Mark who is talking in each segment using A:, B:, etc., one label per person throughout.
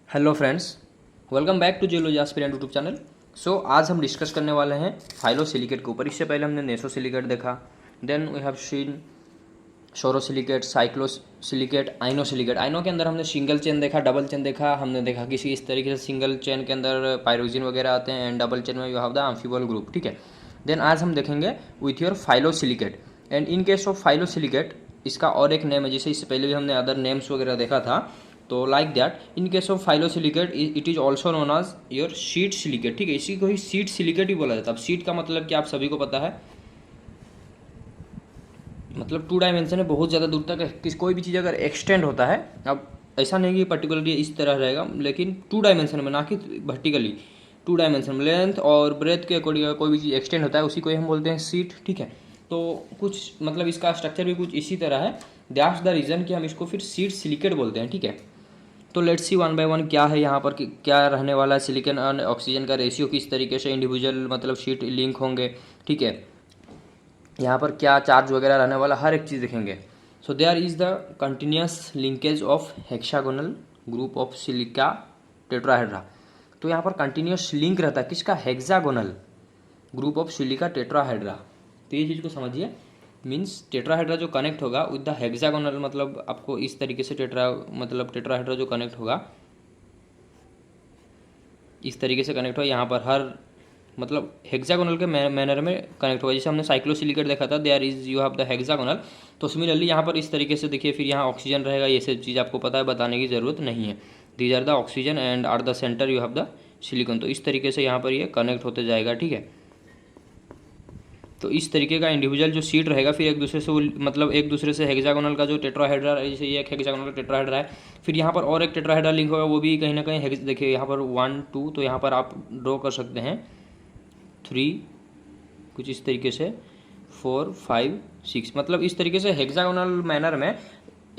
A: Hello friends, welcome back to geology aspirant YouTube channel. आज हम discuss करने वाले हैं फाइलोसिलिकेट के ऊपर। इससे पहले हमने नेसोसिलिकेट देखा, देन वी हैव सीन सोरोसिलिकेट, साइक्लोसिलिकेट, आइनोसिलिकेट। आइनो के अंदर हमने सिंगल चेन देखा, डबल चेन देखा। हमने देखा किसी इस तरीके से सिंगल चेन के अंदर पायरोजिन वगैरह आते हैं एंड डबल चेन में यू हैव द एम्फीबल ग्रुप। ठीक है, देन आज हम देखेंगे with your phyllosilicate. And in case of phyllosilicate इसका और एक नेम है, जैसे इससे पहले भी हमने अदर नेम्स वगैरह देखा था। तो like that in case of phyllosilicate it is also known as your sheet silicate. ठीक है, इसी को ही शीट सिलिकेट ही बोला जाता है। अब शीट का मतलब क्या आप सभी को पता है, मतलब 2 डायमेंशन है, बहुत ज़्यादा दूर तक कोई भी चीज़ अगर एक्सटेंड होता है, अब ऐसा नहीं कि पर्टिकुलरली इस तरह रहेगा, लेकिन 2 डायमेंशन में, ना कि वर्टिकली 2 डायमेंशन में लेंथ और ब्रेथ के अकॉर्डिंग कोई भी चीज़ एक्सटेंड होता है उसी को ही हम बोलते हैं सीट। ठीक है, तो कुछ मतलब इसका स्ट्रक्चर भी कुछ इसी तरह है। दैट्स द रीज़न कि हम इसको फिर सीट सिलिकेट बोलते हैं। ठीक है, तो let's see one by one क्या है यहाँ पर, क्या रहने वाला है। सिलिकॉन और ऑक्सीजन का रेशियो किस तरीके से इंडिविजुअल मतलब शीट लिंक होंगे। ठीक है, यहाँ पर क्या चार्ज वगैरह रहने वाला, हर एक चीज़ देखेंगे। So there is the continuous linkage of hexagonal group of silica tetrahedra. तो यहाँ पर कंटिन्यूस लिंक रहता है किसका, hexagonal group of silica tetrahedra. तो ये चीज़ को समझिए, मीन्स टेट्राहेड्रा जो कनेक्ट होगा विद द हेक्सागोनल, मतलब आपको इस तरीके से टेट्राहेड्रा जो कनेक्ट होगा इस तरीके से कनेक्ट होगा। यहाँ पर हर मतलब हेक्सागोनल के मैनर में कनेक्ट होगा। जैसे हमने साइक्लोसिलिकेट देखा था, there is you have the hexagonal. तो सिमिलरली यहाँ पर इस तरीके से देखिए, फिर यहाँ ऑक्सीजन रहेगा। ये सब चीज़ आपको पता है, बताने की ज़रूरत नहीं है। These are the oxygen and are the centre you have the silicon. तो इस तरीके से यहाँ पर ये कनेक्ट होते जाएगा। ठीक है, तो इस तरीके का इंडिविजुअल जो सीट रहेगा, फिर एक दूसरे से वो मतलब एक दूसरे से हेक्सागोनल का जो टेट्राहेड्रा है, जैसे ये एक हेक्सागोनल का टेट्राहेड्रा है, फिर यहाँ पर और एक टेट्राहेड्रा लिंक होगा, वो भी कहीं ना कहीं देखिए यहाँ पर 1 2, तो यहाँ पर आप ड्रॉ कर सकते हैं 3, कुछ इस तरीके से 4 5 6, मतलब इस तरीके से हेक्सागोनल मैनर में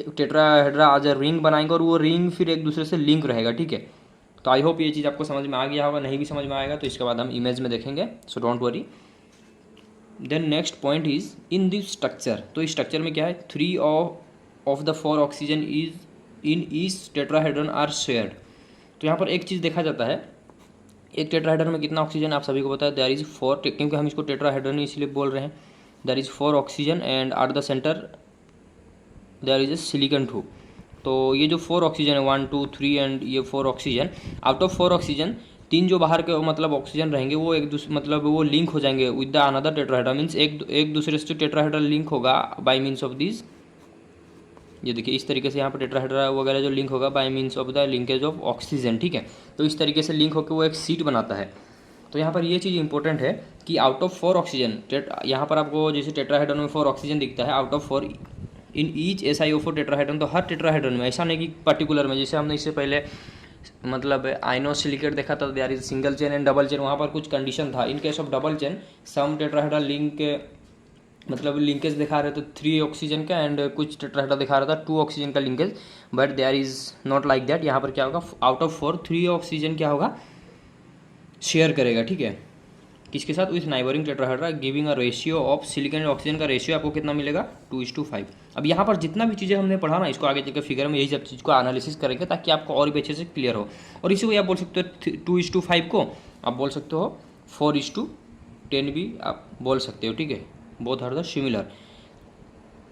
A: टेट्राहेड्रा आज रिंग बनाएंगे और वो रिंग फिर एक दूसरे से लिंक रहेगा। ठीक है, तो आई होप ये चीज़ आपको समझ में आ गया होगा। नहीं भी समझ में आएगा तो इसके बाद हम इमेज में देखेंगे, so don't worry. Then next point is in this structure. तो इस स्ट्रक्चर में क्या है, 3 of the 4 oxygen is in each tetrahedron are shared. तो यहाँ पर एक चीज़ देखा जाता है, एक टेट्राहेड्रन में कितना ऑक्सीजन आप सभी को पता है, देयर इज 4, क्योंकि हम इसको टेट्राहेड्रन इसलिए बोल रहे हैं। There is 4 oxygen and at the centre there is a silicon 2। तो ये जो 4 ऑक्सीजन है 1 2 3 एंड ये 4 ऑक्सीजन, आउट ऑफ 4 ऑक्सीजन 3 जो बाहर के मतलब ऑक्सीजन रहेंगे वो एक दूसरे मतलब वो लिंक हो जाएंगे with the another tetrahedra. Means एक दूसरे से टेट्राहेड्रा लिंक होगा बाय मीन्स ऑफ दिस। ये देखिए इस तरीके से यहाँ पर टेट्राहेड्रा वगैरह जो लिंक होगा bye means of the linkage of oxygen. ठीक है, तो इस तरीके से लिंक होकर वो एक सीट बनाता है। तो यहाँ पर ये चीज़ इंपॉर्टेंट है कि आउट ऑफ 4 ऑक्सीजन, यहाँ पर आपको जैसे टेट्राहेड्रन में 4 ऑक्सीजन दिखता है, out of 4 in each SiO4 tetrahedron. तो हर टेट्राहेड्रन में, ऐसा नहीं कि पर्टिकुलर में, जैसे हमने इससे पहले मतलब आइनोसिलिकेट देखा था, there is single chain and double chain. वहाँ पर कुछ कंडीशन था। In case of double chain some tetrahedra link मतलब लिंकेज दिखा रहे थे 3 ऑक्सीजन का एंड कुछ टेट्राहेड्रा दिखा रहा था 2 ऑक्सीजन का linkage, but there is not like that. यहाँ पर क्या होगा, आउट ऑफ 4 3 ऑक्सीजन क्या होगा, शेयर करेगा। ठीक है, किसके साथ, with neighbouring tetrahedra, giving a ratio of silicon and oxygen का रेशियो आपको कितना मिलेगा, 2:5। अब यहाँ पर जितना भी चीज़ें हमने पढ़ा ना, इसको आगे चलकर फिगर में यही सब चीज़ को एनालिसिस करेंगे ताकि आपको और भी अच्छे से क्लियर हो। और इसी को आप बोल सकते हो 2:5 को आप बोल सकते हो 4:10 भी आप बोल सकते हो। ठीक है, both are the similar.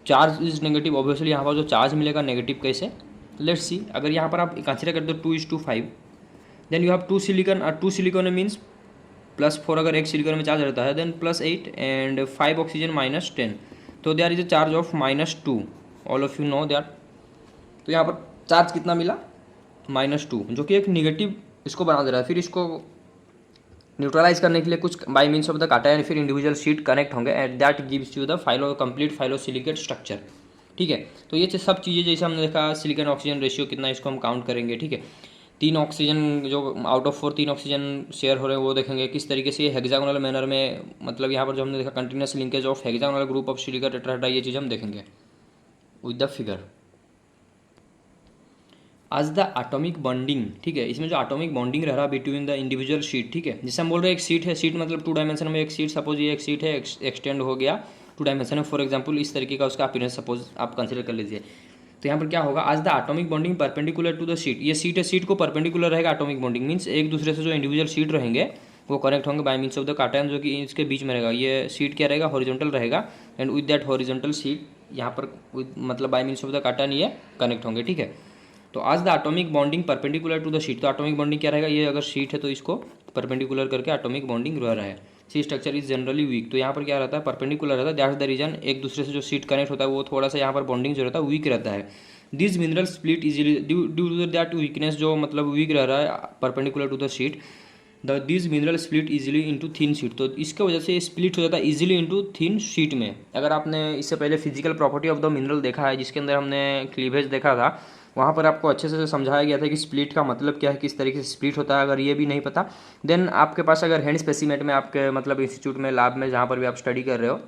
A: Charge is negative, obviously यहाँ पर जो चार्ज मिलेगा नेगेटिव कैसे, लेट्स सी। अगर यहाँ पर आप कंसिडर करते हो 2:5, देन यू हैव 2 सिलिकॉन और 2 सिलिकॉन मीन्स +4 अगर एक सिलिकॉन में चार्ज रहता है, देन +8 एंड 5 ऑक्सीजन -10। तो there is a charge of -2, all of you know that. तो यहाँ पर चार्ज कितना मिला, -2, जो कि एक निगेटिव इसको बना दे रहा है। फिर इसको न्यूट्रलाइज करने के लिए कुछ बाय मीन्स ऑफ द काटायन फिर इंडिविजुअल शीट कनेक्ट होंगे and that gives you the complete phyllosilicate structure. ठीक है, तो ये सब चीज़ें जैसे हमने देखा, सिलिकॉन ऑक्सीजन रेशियो कितना, इसको हम काउंट करेंगे। ठीक है, 3 ऑक्सीजन जो आउट ऑफ 4 3 ऑक्सीजन शेयर हो रहे हैं वो देखेंगे किस तरीके से हेक्सागोनल मैनर में, मतलब यहाँ पर जो हमने देखा continuous linkage of hexagonal group of silica tetrahedra, ये चीज़ हम देखेंगे विद द फिगर। आज द एटॉमिक बॉन्डिंग। ठीक है, इसमें जो एटॉमिक बॉन्डिंग रह रहा बिटवीन द इंडिविजुअल शीट। ठीक है, जिससे हम बोल रहे हैं एक सीट है, सीट मतलब 2 डायमेंशन में एक सीट, सपोज ये एक सीट है, एक्सटेंड हो गया 2 डायमेंशन में, फॉर एग्जाम्पल इस तरीके का उसका अपीयरेंस सपोज आप कंसिडर कर लीजिए। तो यहाँ पर क्या होगा, आज the atomic bonding perpendicular to the sheet, ये शीट है, शीट को परपेंडिकुलर रहेगा एटॉमिक बॉन्डिंग मीन्स एक दूसरे से जो इंडिविजुअल शीट रहेंगे वो कनेक्ट होंगे bye means of the cotton, जो कि इसके बीच में रहेगा। ये शीट क्या रहेगा, हॉरिजॉन्टल रहेगा, and with that horizontal sheet यहाँ पर मतलब by means of the cotton ये कनेक्ट होंगे, ठीक है। तो आज the atomic bonding perpendicular to the sheet, तो एटॉमिक बॉन्डिंग क्या रहेगा, ये अगर शीट है तो इसको परपेंडिकुलर करके एटॉमिक बॉन्डिंग रह रहा है। सी स्ट्रक्चर इज जनरली वीक, तो यहाँ पर क्या रहता है, परपेंडिकुलर रहता है, दैट्स द रीजन एक दूसरे से जो शीट कनेक्ट होता है वो थोड़ा सा यहाँ पर बॉन्डिंग जो रहता है वीक रहता है। This mineral split easily due to that weakness, जो मतलब वीक रह रहा है perpendicular to the sheet, this mineral split easily into thin sheet, तो इसके वजह से स्प्लिट हो जाता है इजीली इनटू थिन शीट में। अगर आपने इससे पहले physical property of the mineral देखा है जिसके अंदर हमने क्लीवेज देखा था, वहाँ पर आपको अच्छे से समझाया गया था कि स्प्लिट का मतलब क्या है, किस तरीके से स्प्लिट होता है। अगर ये भी नहीं पता देन आपके पास अगर हैंड स्पेसिमेंट में आपके मतलब इंस्टीट्यूट में लैब में जहाँ पर भी आप स्टडी कर रहे हो,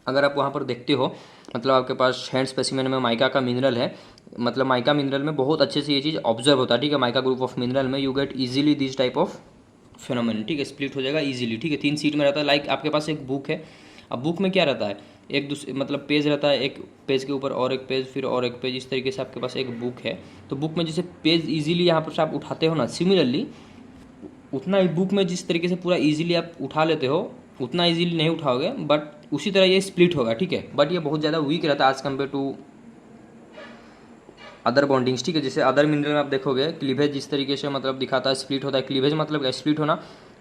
A: अगर आप वहाँ पर देखते हो मतलब आपके पास हैंड स्पेसिमेंट में माइका का मिनरल है, मतलब माइका मिनरल में बहुत अच्छे से ये चीज़ ऑब्जर्व होता है, ठीक है। माइका ग्रुप ऑफ मिनरल में you get easily this type of phenomenon, ठीक है, स्प्लिट हो जाएगा इजीली, ठीक है। 3 सीट में रहता है, लाइक आपके पास एक बुक है, अब बुक में क्या रहता है, एक दूसरे मतलब पेज रहता है, एक पेज के ऊपर और एक पेज, फिर और एक पेज, इस तरीके से आपके पास एक बुक है। तो बुक में जैसे पेज इजीली यहाँ पर से आप उठाते हो ना, सिमिलरली उतना ही बुक में जिस तरीके से पूरा इजीली आप उठा लेते हो उतना इजीली नहीं उठाओगे, बट उसी तरह ये स्प्लिट होगा, ठीक है। बट ये बहुत ज़्यादा वीक रहता है as compare to other bondings, ठीक है। जैसे अदर मिनरल में आप देखोगे क्लीवेज जिस तरीके से मतलब दिखाता है स्प्लिट होता है, क्लीवेज मतलब स्प्लिट होना,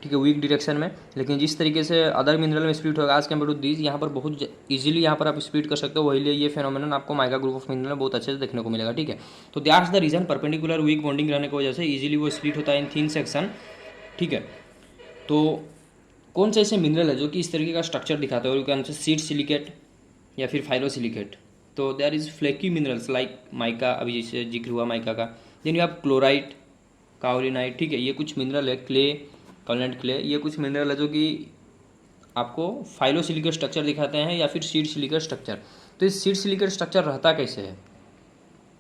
A: ठीक है, वीक डायरेक्शन में। लेकिन जिस तरीके से अदर मिनरल में स्प्लिट होगा एज कम्पेयर टू दिस, यहाँ पर बहुत इजीली यहाँ पर आप स्प्लिट कर सकते हो। वही लिए ये फेनोमेनन आपको माइका ग्रुप ऑफ मिनरल में बहुत अच्छे से देखने को मिलेगा, ठीक है। तो that's the reason perpendicular weak bonding रहने की वजह से इजीली वो स्प्लिट होता है इन थिन सेक्शन, ठीक है। तो कौन से ऐसे मिनरल है जो कि इस तरीके का स्ट्रक्चर दिखाते हैं, और उनका आंसर सीड सिलिकेट या फिर फाइलोसिलिकेट। तो there is flaky minerals like mica, अभी जैसे जिक्र हुआ माइका का। Then you have chlorite, kaolinite, ठीक है, ये कुछ मिनरल है। क्ले, काओलिनाइट क्ले, ये कुछ मिनरल है जो कि आपको फाइलोसिलिकेट स्ट्रक्चर दिखाते हैं या फिर सीड सिलिकेट स्ट्रक्चर। तो इस सीड सिलिकेट स्ट्रक्चर रहता कैसे है,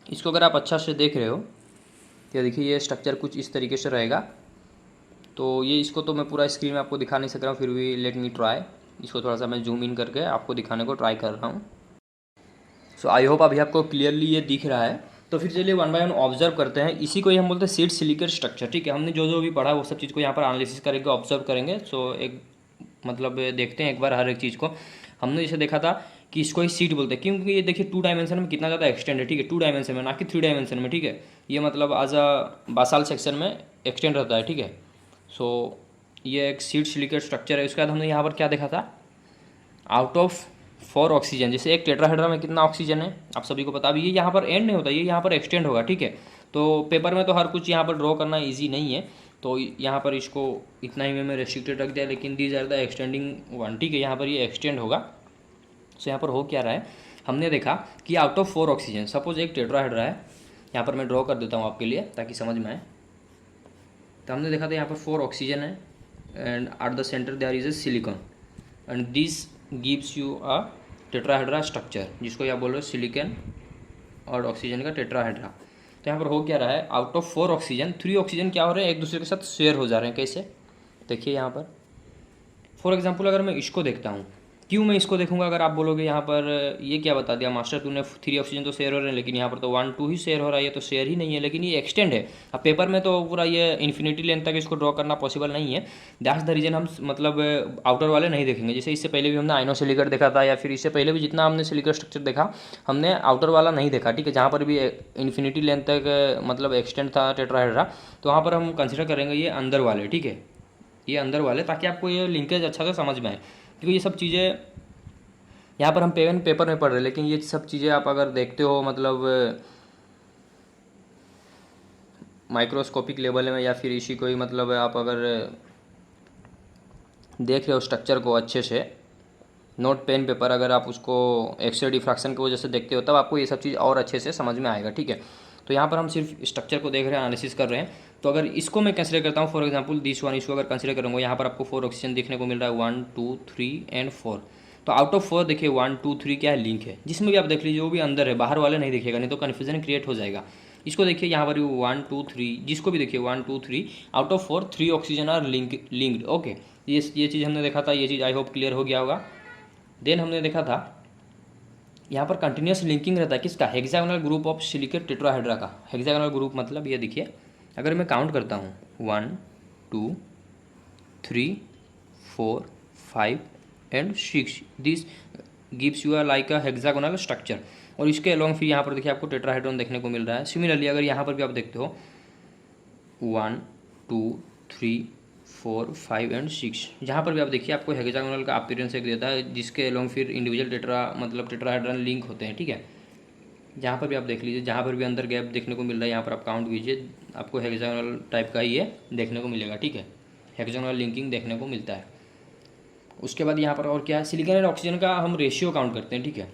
A: इसको अगर आप अच्छा से देख रहे हो तो देखिए ये स्ट्रक्चर कुछ इस तरीके से रहेगा। तो ये इसको तो मैं पूरा स्क्रीन में आपको दिखा नहीं सक रहा हूँ, फिर भी लेट मी ट्राई, इसको थोड़ा सा मैं जूम इन करके आपको दिखाने को ट्राई कर रहा हूँ। सो आई होप अभी आपको क्लियरली ये दिख रहा है। तो फिर चलिए वन बाय वन ऑब्जर्व करते हैं, इसी को ही हम बोलते हैं सीड सिलिकेट स्ट्रक्चर, ठीक है। हमने जो जो भी पढ़ा वो सब चीज़ को यहाँ पर एनालिसिस करेंगे, ऑब्जर्व करेंगे। सो एक मतलब देखते हैं एक बार हर एक चीज़ को। हमने जैसे देखा था कि इसको ही सीट बोलते हैं, क्योंकि ये देखिए 2 डायमेंशन में कितना ज़्यादा एक्सटेंड है, ठीक है, 2 डायमेंशन में ना कि 3 डायमेंशन में, ठीक है। ये मतलब एज अ बासाल सेक्शन में एक्सटेंड रहता है, ठीक है। सो ये एक सीड सिलिकेट स्ट्रक्चर है। उसके बाद हमने यहाँ पर क्या देखा था, आउट ऑफ 4 ऑक्सीजन, जैसे एक टेट्राहेड्रा में कितना ऑक्सीजन है आप सभी को पता भी, ये यहाँ पर एंड नहीं होता, ये यहाँ पर एक्सटेंड होगा, ठीक है। तो पेपर में तो हर कुछ यहाँ पर ड्रॉ करना ईजी नहीं है, तो यहाँ पर इसको इतना ही में रेस्ट्रिक्टेड रख दिया, लेकिन these are the extending one, ठीक है, यहाँ पर ये एक्सटेंड होगा। सो यहाँ पर हो क्या रहा है, हमने देखा कि आउट ऑफ 4 ऑक्सीजन, सपोज एक टेट्राहेड्रा है, यहाँ पर मैं ड्रॉ कर देता हूँ आपके लिए ताकि समझ में आए। तो हमने देखा था यहाँ पर 4 ऑक्सीजन है and at the centre there is a silicon and this gives you a tetrahedra structure, जिसको आप बोल रहे हो सिलिकॉन और ऑक्सीजन का टेट्राहेड्रा। तो यहाँ पर हो क्या रहा है, आउट ऑफ 4 ऑक्सीजन 3 ऑक्सीजन क्या हो रहे हैं, एक दूसरे के साथ शेयर हो जा रहे हैं। कैसे, देखिए यहाँ पर फॉर एग्जांपल अगर मैं इसको देखता हूँ, क्यों मैं इसको देखूंगा, अगर आप बोलोगे यहाँ पर ये क्या बता दिया मास्टर तूने 3 ऑक्सीजन तो शेयर हो रहे हैं, लेकिन यहाँ पर तो 1 2 ही शेयर हो रहा है, ये तो शेयर ही नहीं है, लेकिन ये एक्सटेंड है। अब पेपर में तो पूरा ये इन्फिनिटी लेंथ तक इसको ड्रॉ करना पॉसिबल नहीं है, दैट्स द रीजन हम मतलब आउटर वाले नहीं देखेंगे। जैसे इससे पहले भी हमने आइनोसिलिकेट देखा था, या फिर इससे पहले भी जितना हमने सिलिकेट स्ट्रक्चर देखा हमने आउटर वाला नहीं देखा, ठीक है, जहाँ पर भी इन्फिनिटी लेंथ तक मतलब एक्सटेंड था टेट्राहेड्रा, तो वहाँ पर हम कंसिडर करेंगे ये अंदर वाले, ठीक है, ये अंदर वाले, ताकि आपको ये लिंकेज अच्छा से समझ में आए। क्योंकि ये सब चीज़ें यहाँ पर हम पेपर में पढ़ रहे हैं, लेकिन ये सब चीज़ें आप अगर देखते हो मतलब माइक्रोस्कोपिक लेवल में, या फिर इसी को ही मतलब आप अगर देख रहे हो स्ट्रक्चर को अच्छे से, नोट पेन पेपर, अगर आप उसको एक्सरे डिफ्रैक्शन की वजह से देखते हो तब आपको ये सब चीज़ और अच्छे से समझ में आएगा, ठीक है। तो यहाँ पर हम सिर्फ स्ट्रक्चर को देख रहे हैं, एनालिसिस कर रहे हैं। तो अगर इसको मैं कंसिडर करता हूँ, फॉर एग्जांपल दिस वन, इसको अगर कंसिडर करूँगा, यहाँ पर आपको 4 ऑक्सीजन देखने को मिल रहा है, 1 2 3 एंड 4। तो आउट ऑफ 4 देखिए 1 2 3 क्या है, लिंक है, जिसमें भी आप देख लीजिए, जो भी अंदर है, बाहर वाले नहीं दिखेगा, नहीं तो कन्फ्यूजन क्रिएट हो जाएगा। इसको देखिए यहाँ पर 1 2 3, जिसको भी देखिए 1 2 3, out of 4 3 oxygen are linked, okay. ये चीज़ हमने देखा था, ये चीज़ आई होप क्लियर हो गया होगा। देन हमने देखा था यहाँ पर कंटिन्यूस लिंकिंग रहता है किसका, hexagonal group of silicate tetrahedra का। हेक्सागोनल ग्रुप मतलब ये देखिए, अगर मैं काउंट करता हूँ 1 2 3 4 5 and 6, this gives you like a hexagonal structure. और इसके अलॉन्ग फिर यहाँ पर देखिए आपको टेट्राहेड्रॉन देखने को मिल रहा है। सिमिलरली अगर यहाँ पर भी आप देखते हो 1 2 3 4 5 एंड 6, जहाँ पर भी आप देखिए आपको हेक्सागोनल का अपीयरेंस एक देता है, जिसके अलॉन्ग फिर इंडिविजुअल टेट्राहेड्रॉन लिंक होते हैं, ठीक है। जहाँ पर भी आप देख लीजिए, जहाँ पर भी अंदर गैप देखने को मिल रहा है यहाँ पर आप काउंट कीजिए, आपको हेक्सागोनल टाइप का ही ये देखने को मिलेगा, ठीक है। हेक्सागोनल लिंकिंग देखने को मिलता है। उसके बाद यहाँ पर और क्या है, सिलिकॉन एंड ऑक्सीजन का हम रेशियो काउंट करते हैं, ठीक है।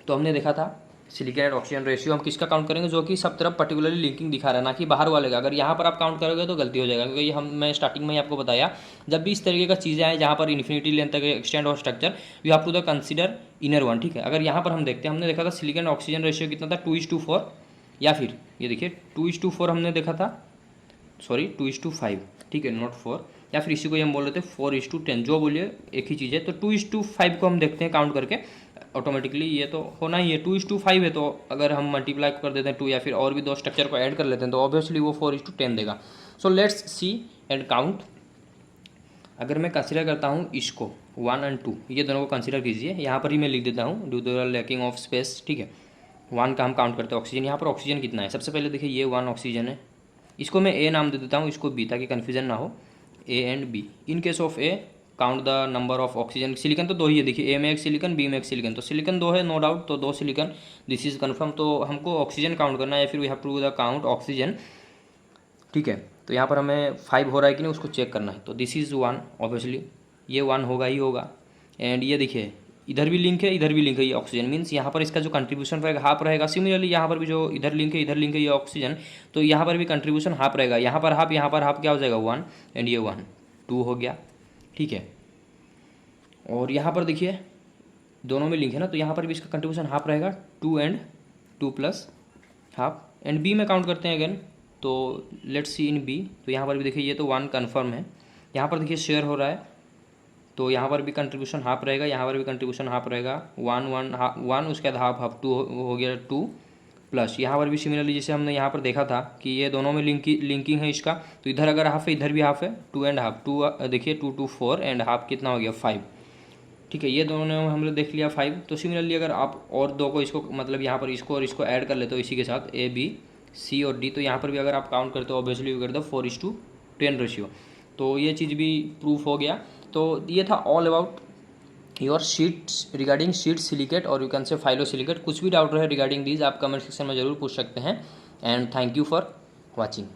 A: तो हमने देखा था सिलिकॉन एंड ऑक्सीजन रेशियो हम किसका काउंट करेंगे, जो कि सब तरफ पर्टिकुलरली लिंकिंग दिखा रहा है, ना कि बाहर वाले का। अगर यहाँ पर आप काउंट करोगे तो गलती हो जाएगा, क्योंकि मैं स्टार्टिंग में ही आपको बताया, जब भी इस तरीके का चीज़ें आए जहाँ पर इन्फिनिटी लेंथ तक एक्सटेंड और structure, you have to the consider inner one, ठीक है। अगर यहाँ पर हम देखते हैं, हमने देखा था सिलिकॉन ऑक्सीजन रेशियो कितना था 2:4, या फिर ये देखिए 2:4 हमने देखा था, सॉरी 2:5, ठीक है, नॉट 4, या फिर इसी को हम बोल रहे थे 4:10, जो बोलिए एक ही चीज़ है। तो 2:5 को हम देखते हैं काउंट करके, ऑटोमेटिकली ये तो होना ही है, 2:5 है, तो अगर हम मल्टीप्लाई कर देते हैं 2 या फिर और भी 2 स्ट्रक्चर को ऐड कर लेते हैं तो ऑब्वियसली वो 4:10 देगा। So let's see and count. अगर मैं कंसिडर करता हूँ इसको 1 और 2, ये दोनों को कंसिडर कीजिए, यहाँ पर ही मैं लिख देता हूँ due to the lacking of space, ठीक है। 1 का हम काउंट करते हैं ऑक्सीजन। यहाँ पर ऑक्सीजन कितना है, सबसे पहले देखिए ये 1 ऑक्सीजन है, इसको मैं ए नाम दे देता हूँ, इसको बी, ताकि कन्फ्यूजन ना हो, A and B. In case of A count the number of oxygen. Silicon तो 2 ही है, देखिए ए में एक सिलिकॉन, बी में एक सिलिकॉन, तो सिलिकॉन 2 है नो डाउट, तो 2 सिलिकॉन, दिस इज कन्फर्म। तो हमको ऑक्सीजन काउंट करना है, या फिर we have to the count oxygen, ठीक है। तो यहाँ पर हमें 5 हो रहा है कि नहीं उसको चेक करना है, तो दिस इज़ 1, ऑब्वियसली ये 1 होगा ही होगा। एंड ये देखिए इधर भी लिंक है, इधर भी लिंक है, ये ऑक्सीजन, मीन्स यहाँ पर इसका जो कंट्रीब्यूशन रहेगा हाफ रहेगा। सिमिलरली यहाँ पर भी जो इधर लिंक है, इधर लिंक है, ये ऑक्सीजन, तो यहाँ पर भी कंट्रीब्यूशन हाफ रहेगा। यहाँ पर हाफ, यहाँ पर हाफ, क्या हो जाएगा 1, एंड ये 1 2 हो गया, ठीक है। और यहाँ पर देखिए दोनों में लिंक है ना, तो यहाँ पर भी इसका कंट्रीब्यूशन हाफ रहेगा, 2 and 2 plus half. And B में काउंट करते हैं अगेन, तो लेट्स सी इन बी, तो यहाँ पर भी देखिए ये तो 1 कन्फर्म है। यहाँ पर देखिए शेयर हो रहा है, तो यहाँ पर भी कंट्रीब्यूशन हाफ रहेगा, यहाँ पर भी कंट्रीब्यूशन हाफ रहेगा, 1 उसके बाद हाफ 2 हो गया 2 प्लस। यहाँ पर भी सिमिलरली जैसे हमने यहाँ पर देखा था कि ये दोनों में लिंकिंग है इसका, तो इधर अगर हाफ है इधर भी हाफ है, 2 एंड हाफ, 2 देखिए 2 2 4 एंड हाफ कितना हो गया 5, ठीक है। ये दोनों ने हमने देख लिया 5। तो सिमिलरली अगर आप और 2 को इसको मतलब यहाँ पर इसको और इसको ऐड कर लेते हो इसी के साथ, ए बी सी और डी, तो यहाँ पर भी अगर आप काउंट करते हो obviously you get the 4:10 ratio. तो ये चीज़ भी प्रूफ हो गया। तो ये था all about your sheets regarding sheet silicate और यू कैन से फाइलो सिलिकेट। कुछ भी डाउट रहे रिगार्डिंग दीज आप कमेंट सेक्शन में ज़रूर पूछ सकते हैं। And thank you for watching.